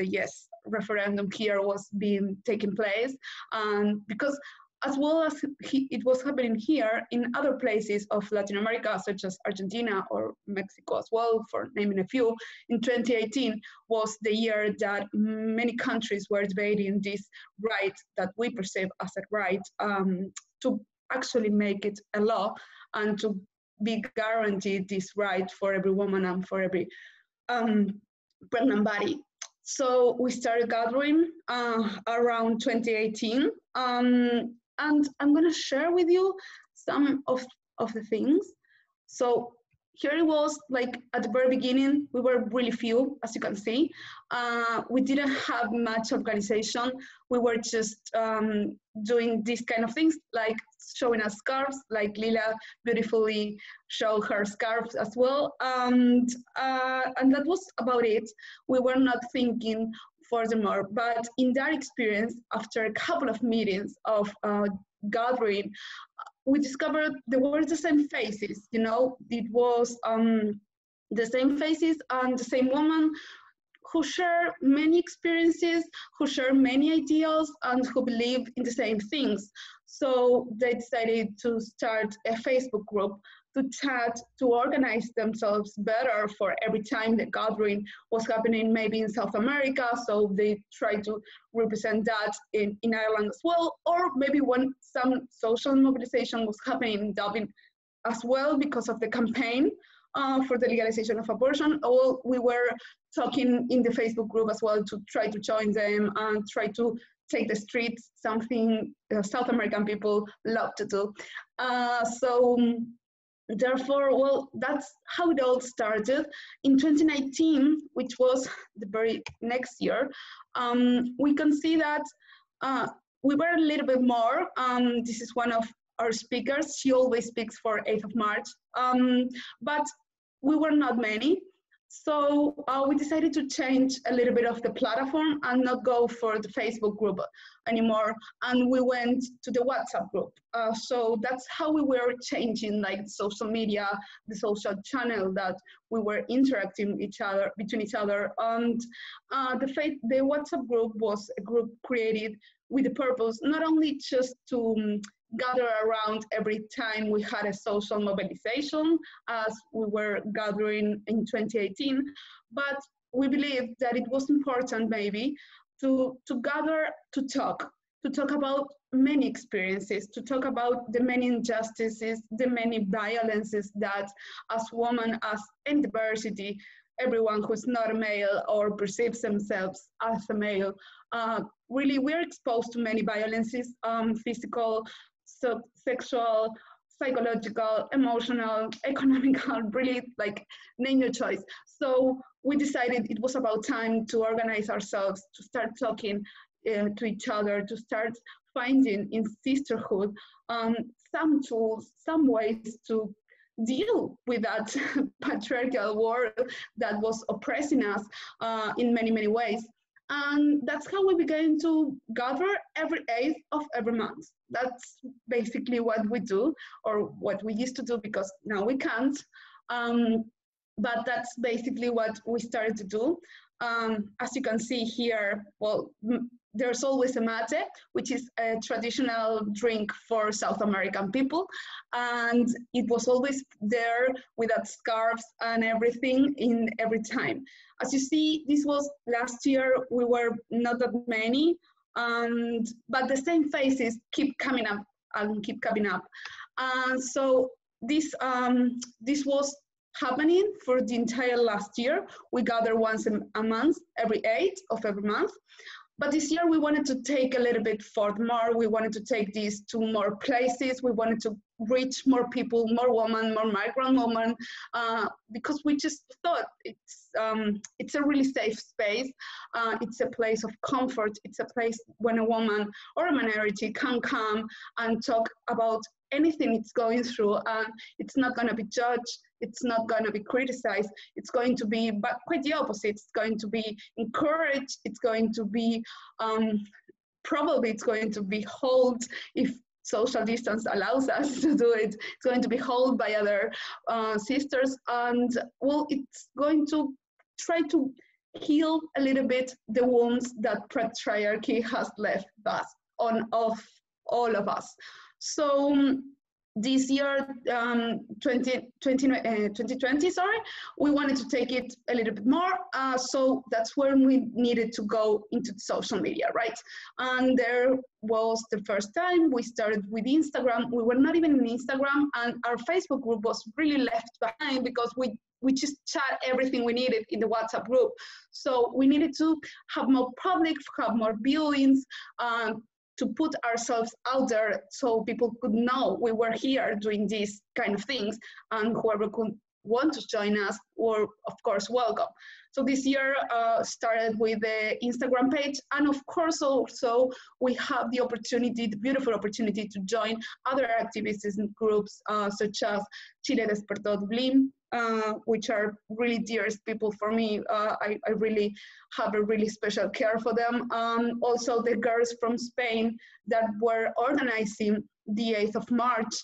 yes referendum here was being taking place, and because as well as it was happening here in other places of Latin America, such as Argentina or Mexico as well, for naming a few, in 2018 was the year that many countries were debating this right that we perceive as a right to actually make it a law and to be guaranteed this right for every woman and for every pregnant body. So we started gathering around 2018. And I'm going to share with you some of the things. So here it was, like at the very beginning, we were really few, as you can see. We didn't have much organization. We were just doing these kind of things, like showing us scarves, like Lila beautifully showed her scarves as well. And that was about it. We were not thinking furthermore, but in that experience, after a couple of meetings of gathering, we discovered there were the same faces, you know, it was the same faces and the same woman who share many experiences, who share many ideas, and who believe in the same things. So they decided to start a Facebook group to chat, to organize themselves better for every time the gathering was happening, maybe in South America, so they tried to represent that in Ireland as well, or maybe when some social mobilization was happening in Dublin as well because of the campaign for the legalization of abortion. Well, we were talking in the Facebook group as well to try to join them and try to take the streets, something South American people love to do. Therefore, well, that's how it all started. In 2019, which was the very next year, we can see that we were a little bit more. This is one of our speakers. She always speaks for 8th of March, but we were not many. So we decided to change a little bit of the platform and not go for the Facebook group anymore. And we went to the WhatsApp group. So that's how we were changing, like social media, the social channel that we were interacting between each other. And the WhatsApp group was a group created with the purpose not only just to gather around every time we had a social mobilization, as we were gathering in 2018, but we believed that it was important maybe to gather to talk about many experiences, to talk about the many injustices, the many violences that as women, as in diversity, everyone who's not a male or perceives themselves as a male, really we're exposed to many violences, physical, sexual, psychological, emotional, economical, really like name your choice. So we decided it was about time to organize ourselves, to start talking to each other, to start finding in sisterhood some tools, some ways to deal with that patriarchal world that was oppressing us in many, many ways. And that's how we began to gather every 8th of every month. That's basically what we do, or what we used to do, because now we can't. But that's basically what we started to do. As you can see here, well, there's always a mate, which is a traditional drink for South American people. And it was always there with that scarves and everything in every time. As you see, this was last year, we were not that many, but the same faces keep coming up and keep coming up. So this was happening for the entire last year. We gather once a month, every 8th of every month. But this year we wanted to take a little bit further more. We wanted to take this to more places. We wanted to reach more people, more women, more migrant women, because we just thought it's a really safe space. It's a place of comfort. It's a place when a woman or a minority can come and talk about anything it's going through, and it's not going to be judged, it's not going to be criticized, it's going to be but quite the opposite. It's going to be encouraged, it's going to be probably it's going to be held, if social distance allows us to do it, it's going to be held by other sisters, and well, it's going to try to heal a little bit the wounds that patriarchy has left us of all of us. So this year, 2020, sorry, we wanted to take it a little bit more. So that's when we needed to go into social media, right? And there was the first time we started with Instagram. We were not even in Instagram, and our Facebook group was really left behind because we just chat everything we needed in the WhatsApp group. So we needed to have more public, have more viewings, to put ourselves out there so people could know we were here doing these kind of things, and whoever could want to join us were, of course, welcome. So this year started with the Instagram page, and of course also we have the opportunity, the beautiful opportunity to join other activism groups such as Chile Despertó Dublin, which are really dearest people for me. I really have a really special care for them. Also the girls from Spain that were organizing the 8th of March,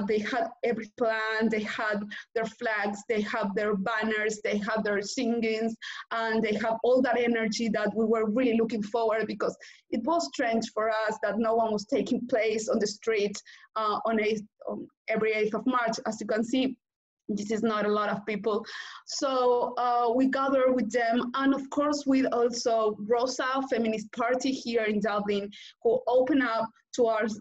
they had every plan, they had their flags, they have their banners, they had their singings, and they have all that energy that we were really looking forward, because it was strange for us that no one was taking place on the street on every 8th of March. As you can see, this is not a lot of people. So we gather with them, and of course with also Rosa Feminist Party here in Dublin, who opened up to us,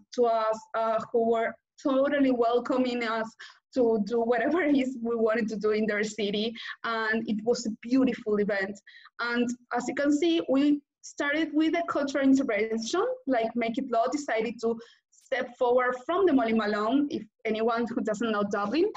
who were totally welcoming us to do whatever it is we wanted to do in their city. And it was a beautiful event. And as you can see, we started with a cultural intervention, like Make It Law decided to step forward from the Molly Malone. If anyone who doesn't know Dublin,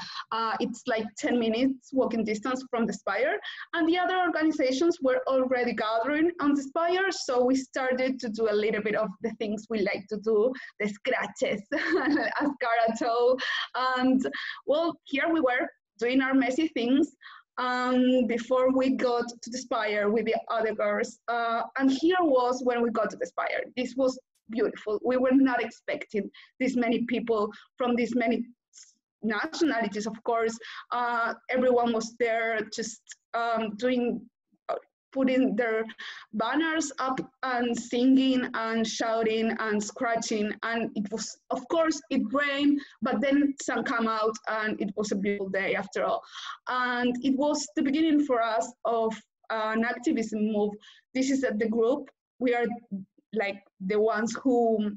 it's like 10 minutes walking distance from the Spire. And the other organizations were already gathering on the Spire, so we started to do a little bit of the things we like to do, the scratches, as Cara told. And well, here we were doing our messy things before we got to the Spire with the other girls. And here was when we got to the Spire. This was beautiful. We were not expecting this many people from this many nationalities, of course. Everyone was there just putting their banners up and singing and shouting and scratching. And it was, of course, it rained, but then sun came out and it was a beautiful day after all. And it was the beginning for us of an activism move. This is the group. We are like the ones who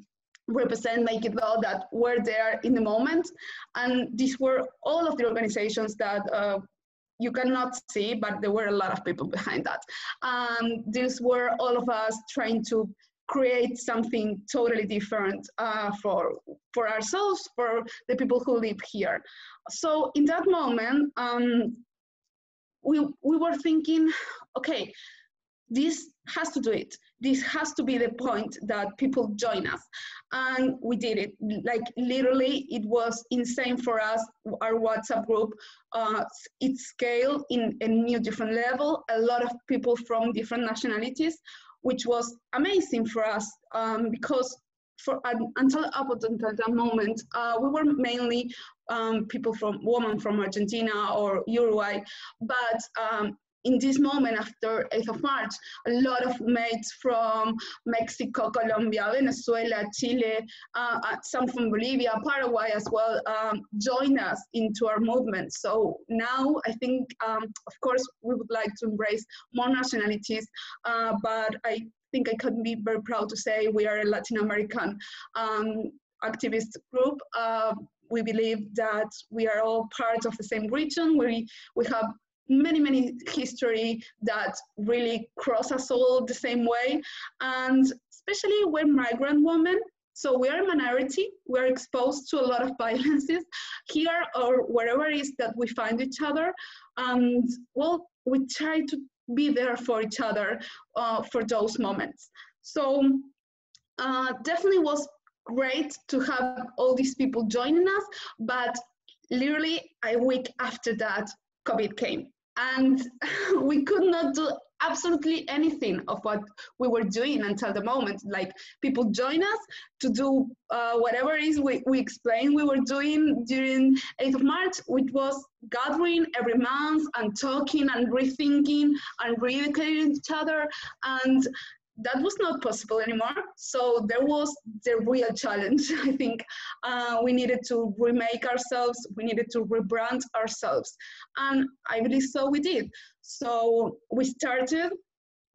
represent Make It Law that were there in the moment. And these were all of the organizations that you cannot see, but there were a lot of people behind that. These were all of us trying to create something totally different for ourselves, for the people who live here. So in that moment, we were thinking, okay, this has to do it. This has to be the point that people join us. And we did it. Like literally, it was insane for us. Our WhatsApp group, it scaled in a new different level. A lot of people from different nationalities, which was amazing for us because until that moment, we were mainly women from Argentina or Uruguay, but in this moment, after 8th of March, a lot of mates from Mexico, Colombia, Venezuela, Chile, some from Bolivia, Paraguay as well, joined us into our movement. So now I think, of course, we would like to embrace more nationalities, but I think I can be very proud to say we are a Latin American activist group. We believe that we are all part of the same region. We have many history that really cross us all the same way, and especially we're migrant women, so we are a minority. We're exposed to a lot of violences here or wherever it is that we find each other, and well, we try to be there for each other for those moments. So definitely was great to have all these people joining us, but literally a week after that, COVID came. And we could not do absolutely anything of what we were doing until the moment. Like, people join us to do whatever it is we explained we were doing during 8th of March, which was gathering every month and talking and rethinking and re-educating each other. And that was not possible anymore. So there was the real challenge. I think we needed to remake ourselves. We needed to rebrand ourselves. And I believe so we did. So we started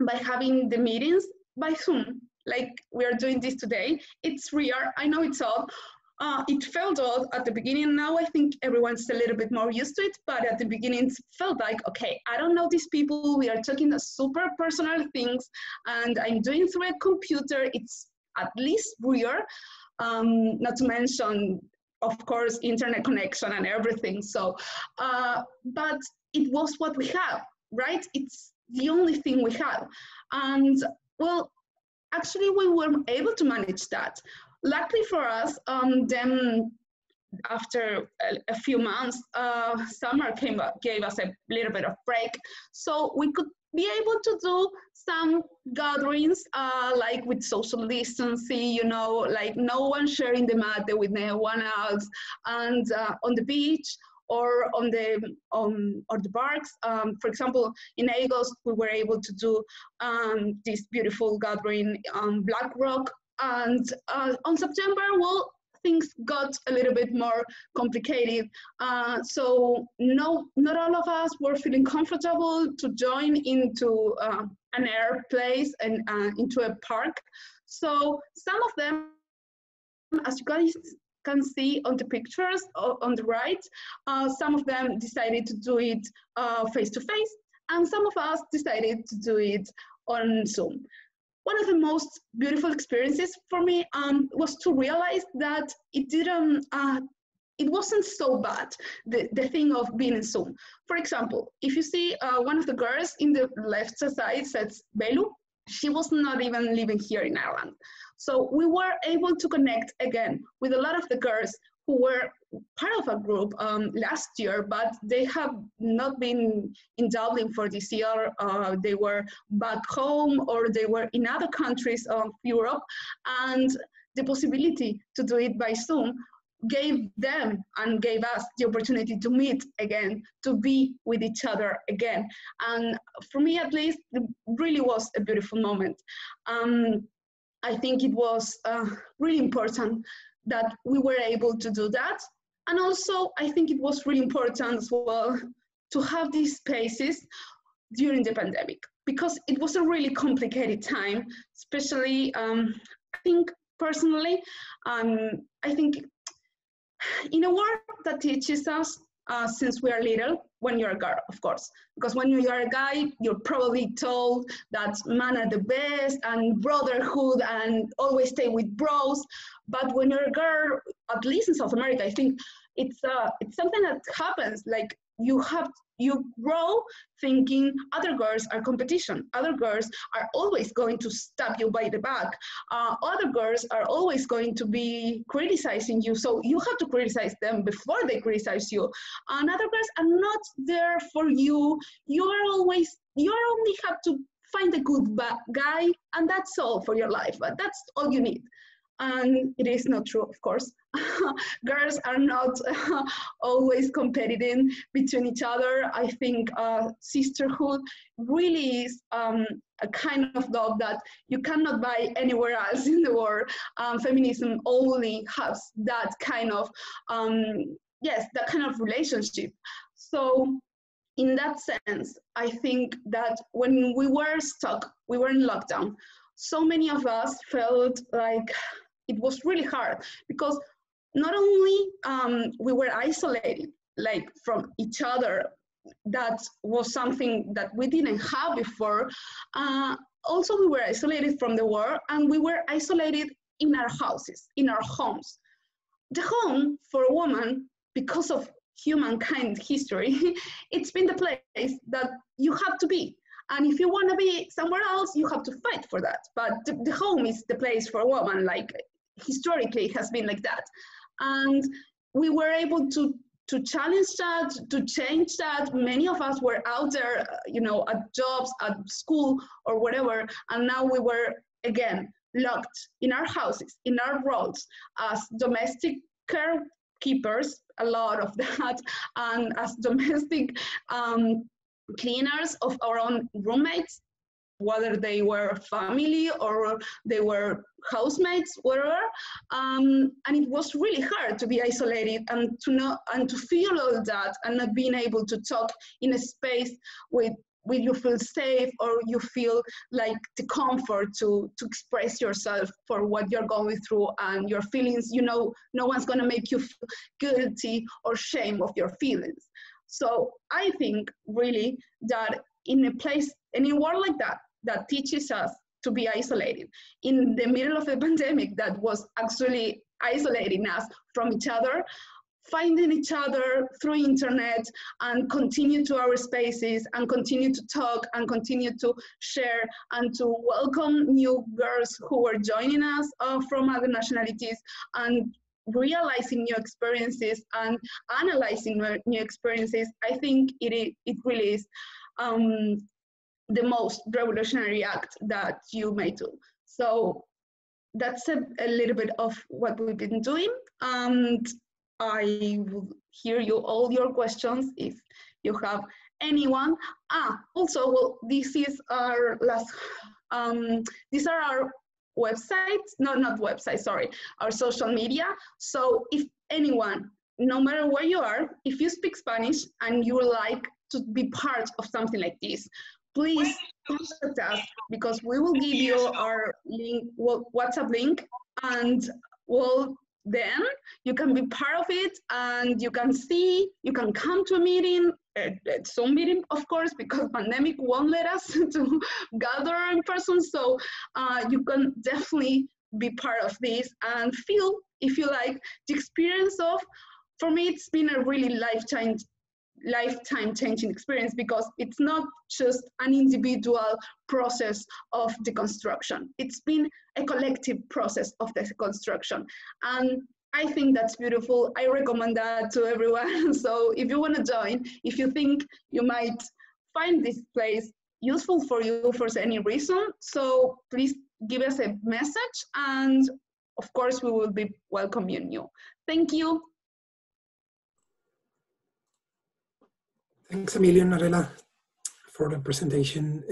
by having the meetings by Zoom, like we are doing this today. It's weird. I know it's odd. It felt odd at the beginning. Now I think everyone's a little bit more used to it, but at the beginning it felt like, okay, I don't know these people. We are talking super personal things, and I'm doing through a computer. It's at least weird, not to mention, of course, internet connection and everything. So, but it was what we have, right? It's the only thing we have. And well, actually we were able to manage that. Luckily for us, then after a few months, summer gave us a little bit of break. So we could be able to do some gatherings, like with social distancing, you know, like no one sharing the mat with no one else, and on the beach or on the parks. For example, in August, we were able to do this beautiful gathering on Black Rock. And on September, well, things got a little bit more complicated. So no, not all of us were feeling comfortable to join into an air place and into a park. So some of them, as you guys can see on the pictures on the right, some of them decided to do it face-to-face, and some of us decided to do it on Zoom. One of the most beautiful experiences for me was to realize that it wasn't so bad, the thing of being in Zoom. For example, if you see one of the girls in the left side says Belu, she was not even living here in Ireland. So we were able to connect again with a lot of the girls who were part of a group last year, but they have not been in Dublin for this year. They were back home, or they were in other countries of Europe, and the possibility to do it by Zoom gave them and gave us the opportunity to meet again, to be with each other again. And for me, at least, it really was a beautiful moment. I think it was really important that we were able to do that. And also, I think it was really important as well to have these spaces during the pandemic, because it was a really complicated time, especially, I think personally, I think in a world that teaches us since we are little, when you're a girl, of course, because when you are a guy, you're probably told that man are the best and brotherhood and always stay with bros. But when you're a girl, at least in South America, I think it's something that happens. Like you grow thinking other girls are competition. Other girls are always going to stab you by the back. Other girls are always going to be criticizing you. So you have to criticize them before they criticize you. And other girls are not there for you. You only have to find a good guy, and that's all for your life. But that's all you need. And it is not true, of course. Girls are not always competing between each other. I think sisterhood really is a kind of love that you cannot buy anywhere else in the world. Feminism only has that kind of, that kind of relationship. So in that sense, I think that when we were stuck, we were in lockdown, so many of us felt like it was really hard, because not only we were isolated, like from each other, that was something that we didn't have before. Also, we were isolated from the world, and we were isolated in our houses, in our homes. The home for a woman, because of humankind history, it's been the place that you have to be. And if you want to be somewhere else, you have to fight for that. But the home is the place for a woman, like historically it has been like that. And we were able to challenge that, to change that. Many of us were out there, at jobs, at school, or whatever. And now we were, again, locked in our houses, in our roles as domestic carekeepers, a lot of that, and as domestic cleaners of our own roommates, whether they were family or they were housemates, whatever. And it was really hard to be isolated and to feel all that and not being able to talk in a space with you feel safe, or you feel like the comfort to express yourself for what you're going through and your feelings. No one's gonna make you feel guilty or shame of your feelings. So I think really that in a world like that teaches us to be isolated, in the middle of a pandemic that was actually isolating us from each other, finding each other through internet and continue to our spaces and continue to talk and continue to share and to welcome new girls who were joining us from other nationalities, and realizing new experiences and analyzing new experiences. I think it really is the most revolutionary act that you may do. So that's a little bit of what we've been doing, and I will hear all your questions if you have anyone. Also, well, this is our last, these are our websites, not websites, sorry, our social media. So if anyone, no matter where you are, if you speak Spanish and you would like to be part of something like this, please contact us, because we will give you our link, WhatsApp link, and we'll then you can be part of it, and you can come to a meeting, Zoom meeting, of course, because pandemic won't let us to gather in person. So you can definitely be part of this and feel, if you like, the experience of, for me, it's been a really lifetime changing experience, because it's not just an individual process of deconstruction. It's been a collective process of deconstruction. And I think that's beautiful. I recommend that to everyone. So if you want to join, if you think you might find this place useful for you for any reason, so please give us a message, and of course we will be welcoming you. Thank you. Thanks a million, Narella, for the presentation.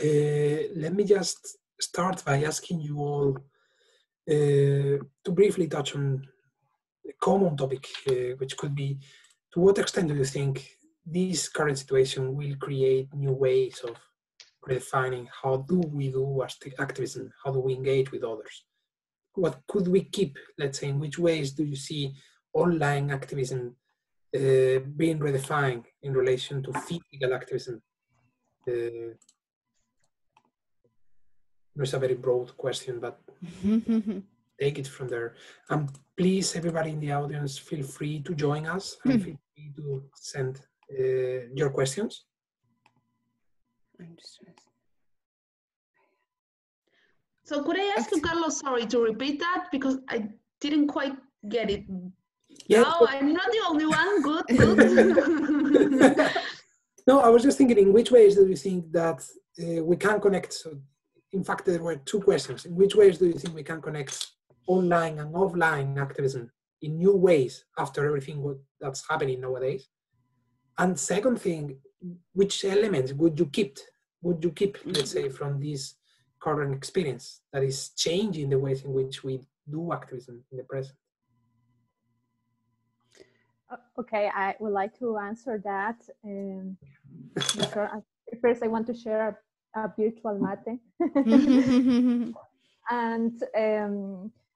Let me just start by asking you all to briefly touch on a common topic, which could be, to what extent do you think this current situation will create new ways of redefining how do we do activism, how do we engage with others? What could we keep, let's say, in which ways do you see online activism being redefined in relation to physical activism? It's a very broad question, but take it from there. And please, everybody in the audience, feel free to join us and feel free to send your questions. So could I ask you, Carlos, sorry, to repeat that, because I didn't quite get it. Yeah, no, I'm not the only one. Good. No, I was just thinking, in which ways do you think that we can connect? So, in fact, there were two questions. In which ways do you think we can connect online and offline activism in new ways after everything that's happening nowadays? And second thing, which elements would you keep, let's say, from this current experience that is changing the ways in which we do activism in the present? Okay, I would like to answer that. First, I want to share a virtual mate. And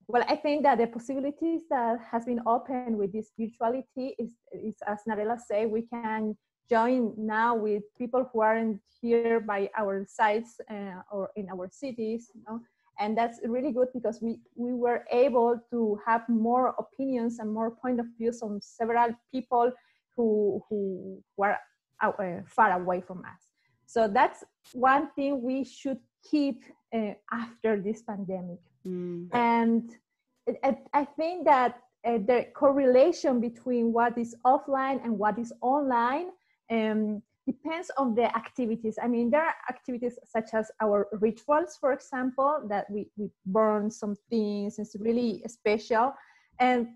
well, I think that the possibilities that has been opened with this virtuality is as Narella said, we can join now with people who aren't here by our sites or in our cities, you know? And that's really good, because we were able to have more opinions and more point of views on several people who were far away from us. So that's one thing we should keep after this pandemic. And I think that the correlation between what is offline and what is online depends on the activities. I mean, there are activities such as our rituals, for example, that we burn some things. It's really special. And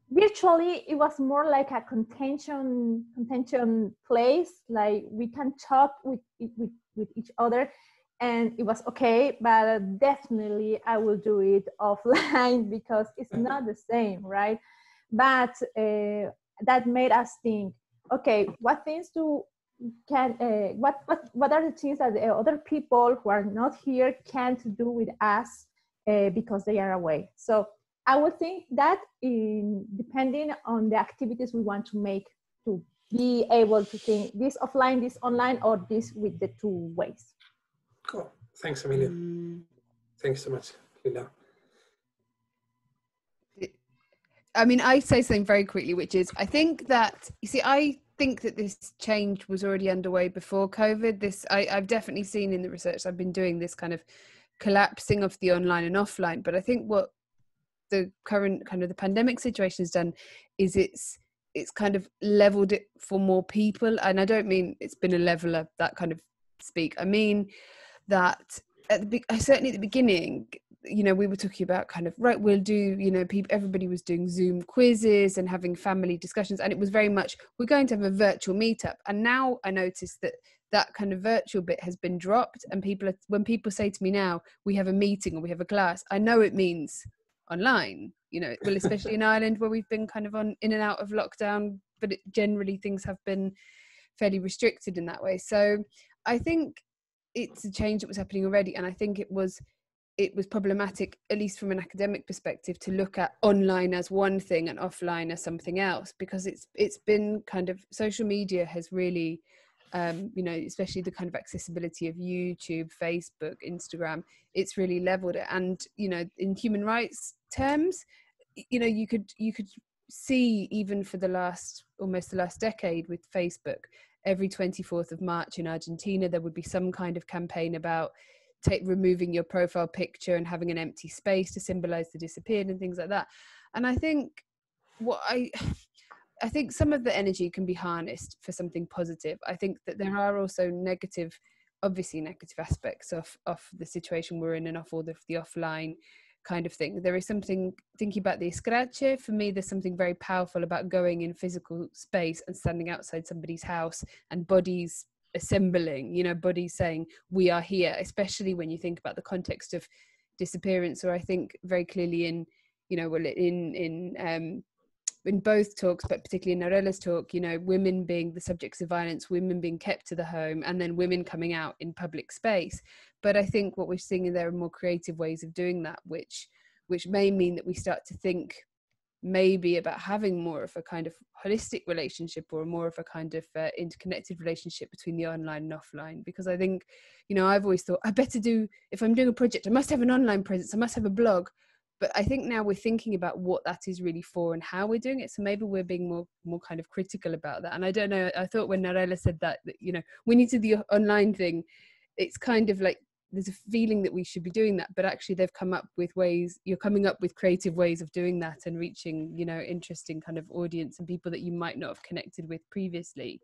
virtually, it was more like a contention place. Like we can talk with each other, and it was okay. But definitely, I will do it offline because it's not the same, right? But that made us think, okay, what things what are the things that the other people who are not here can't do with us because they are away? So I would think that depending on the activities we want to make, to be able to think this offline, this online, or this with the two ways. Cool. Thanks, Amelia. Thanks so much, Lila. I mean, I say something very quickly, which is, I think that, you see, I think that this change was already underway before COVID. I've definitely seen in the research I've been doing, this kind of collapsing of the online and offline. But I think what the current kind of the pandemic situation has done is it's kind of leveled it for more people. And I don't mean it's been a leveler, that kind of speak. I mean that certainly at the beginning, you know, we were talking about kind of, right, we'll do, you know, everybody was doing Zoom quizzes and having family discussions, and it was very much, we're going to have a virtual meetup. And now I notice that kind of virtual bit has been dropped, and when people say to me now, we have a meeting or we have a class, I know it means online, you know, well, especially in Ireland where we've been kind of in and out of lockdown, but generally things have been fairly restricted in that way. So I think it's a change that was happening already, and I think it was it was problematic, at least from an academic perspective, to look at online as one thing and offline as something else, because it's been kind of, social media has really, you know, especially the kind of accessibility of YouTube, Facebook, Instagram, it's really leveled it. And, you know, in human rights terms, you know, you could see, even for almost the last decade with Facebook, every 24th of March in Argentina, there would be some kind of campaign about removing your profile picture and having an empty space to symbolize the disappeared and things like that. And I think I think some of the energy can be harnessed for something positive. I think that there are also obviously negative aspects of the situation we're in, and of all the offline kind of thing. There is something, thinking about the escrache, for me, there's something very powerful about going in physical space and standing outside somebody's house and bodies assembling, you know, bodies saying we are here, especially when you think about the context of disappearance. Or I think very clearly in, you know, well, in both talks, but particularly in Narella's talk, you know, women being the subjects of violence, women being kept to the home, and then women coming out in public space. But I think what we're seeing, there are more creative ways of doing that, which may mean that we start to think maybe about having more of a kind of holistic relationship, or more of a kind of interconnected relationship between the online and offline. Because I think, you know, I've always thought, I better do, if I'm doing a project, I must have an online presence, I must have a blog. But I think now we're thinking about what that is really for and how we're doing it. So maybe we're being more kind of critical about that. And I don't know, I thought when Narella said that, you know, we need to do the online thing, it's kind of like, there's a feeling that we should be doing that, but actually they've come up with ways, you're coming up with creative ways of doing that and reaching, you know, interesting kind of audience and people that you might not have connected with previously.